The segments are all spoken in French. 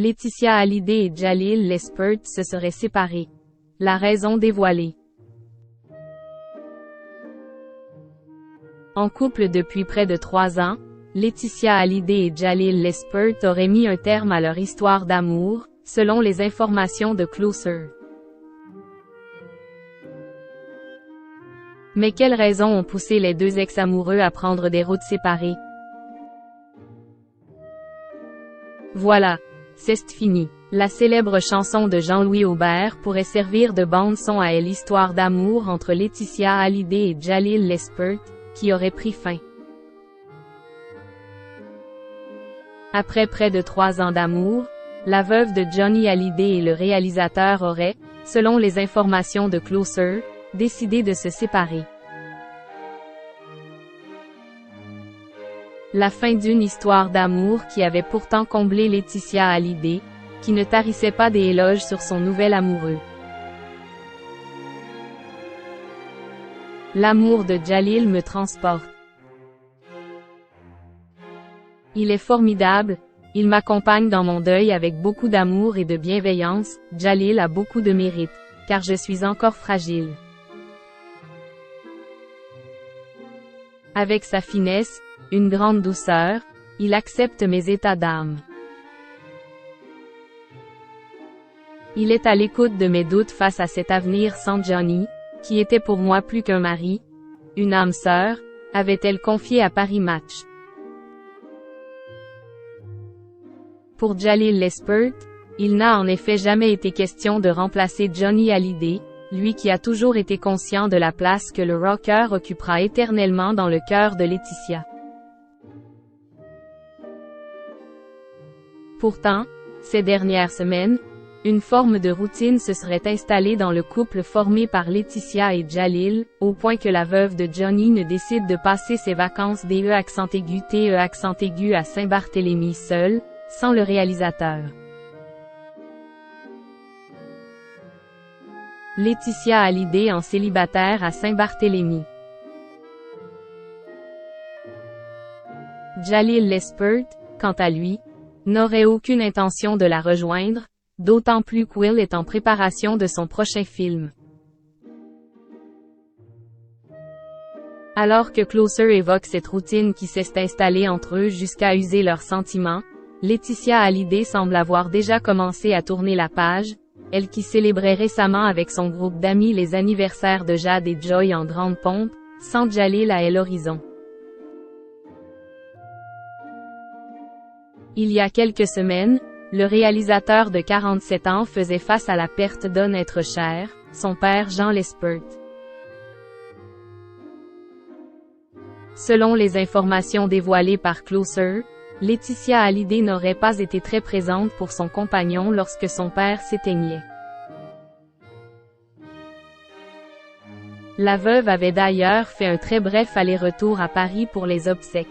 Laetitia Hallyday et Jalil Lespert se seraient séparés. La raison dévoilée. En couple depuis près de 3 ans, Laetitia Hallyday et Jalil Lespert auraient mis un terme à leur histoire d'amour, selon les informations de Closer. Mais quelles raisons ont poussé les deux ex-amoureux à prendre des routes séparées? Voilà, c'est fini. La célèbre chanson de Jean-Louis Aubert pourrait servir de bande-son à l'histoire d'amour entre Laetitia Hallyday et Jalil Lespert, qui aurait pris fin. Après près de 3 ans d'amour, la veuve de Johnny Hallyday et le réalisateur auraient, selon les informations de Closer, décidé de se séparer. La fin d'une histoire d'amour qui avait pourtant comblé Laetitia Hallyday, qui ne tarissait pas des éloges sur son nouvel amoureux. L'amour de Jalil me transporte. Il est formidable, il m'accompagne dans mon deuil avec beaucoup d'amour et de bienveillance. Jalil a beaucoup de mérite, car je suis encore fragile. Avec sa finesse, une grande douceur, il accepte mes états d'âme. Il est à l'écoute de mes doutes face à cet avenir sans Johnny, qui était pour moi plus qu'un mari, une âme sœur, avait-elle confié à Paris Match. Pour Jalil Lespert, il n'a en effet jamais été question de remplacer Johnny Hallyday, lui qui a toujours été conscient de la place que le rocker occupera éternellement dans le cœur de Laetitia. Pourtant, ces dernières semaines, une forme de routine se serait installée dans le couple formé par Laetitia et Jalil, au point que la veuve de Johnny ne décide de passer ses vacances DE accent aigu TE accent aigu à Saint-Barthélemy seule, sans le réalisateur. Laetitia Hallyday en célibataire à Saint-Barthélemy. Jalil Lespert, quant à lui, n'aurait aucune intention de la rejoindre, d'autant plus qu'Will est en préparation de son prochain film. Alors que Closer évoque cette routine qui s'est installée entre eux jusqu'à user leurs sentiments, Laetitia Hallyday semble avoir déjà commencé à tourner la page, elle qui célébrait récemment avec son groupe d'amis les anniversaires de Jade et Joy en grande pompe, sans Jalil à l'horizon. Il y a quelques semaines, le réalisateur de 47 ans faisait face à la perte d'un être cher, son père Jean Lespert. Selon les informations dévoilées par Closer, Laetitia Hallyday n'aurait pas été très présente pour son compagnon lorsque son père s'éteignait. La veuve avait d'ailleurs fait un très bref aller-retour à Paris pour les obsèques.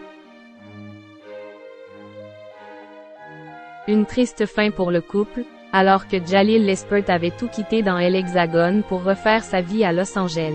Une triste fin pour le couple, alors que Jalil Lespert avait tout quitté dans l'Hexagone pour refaire sa vie à Los Angeles.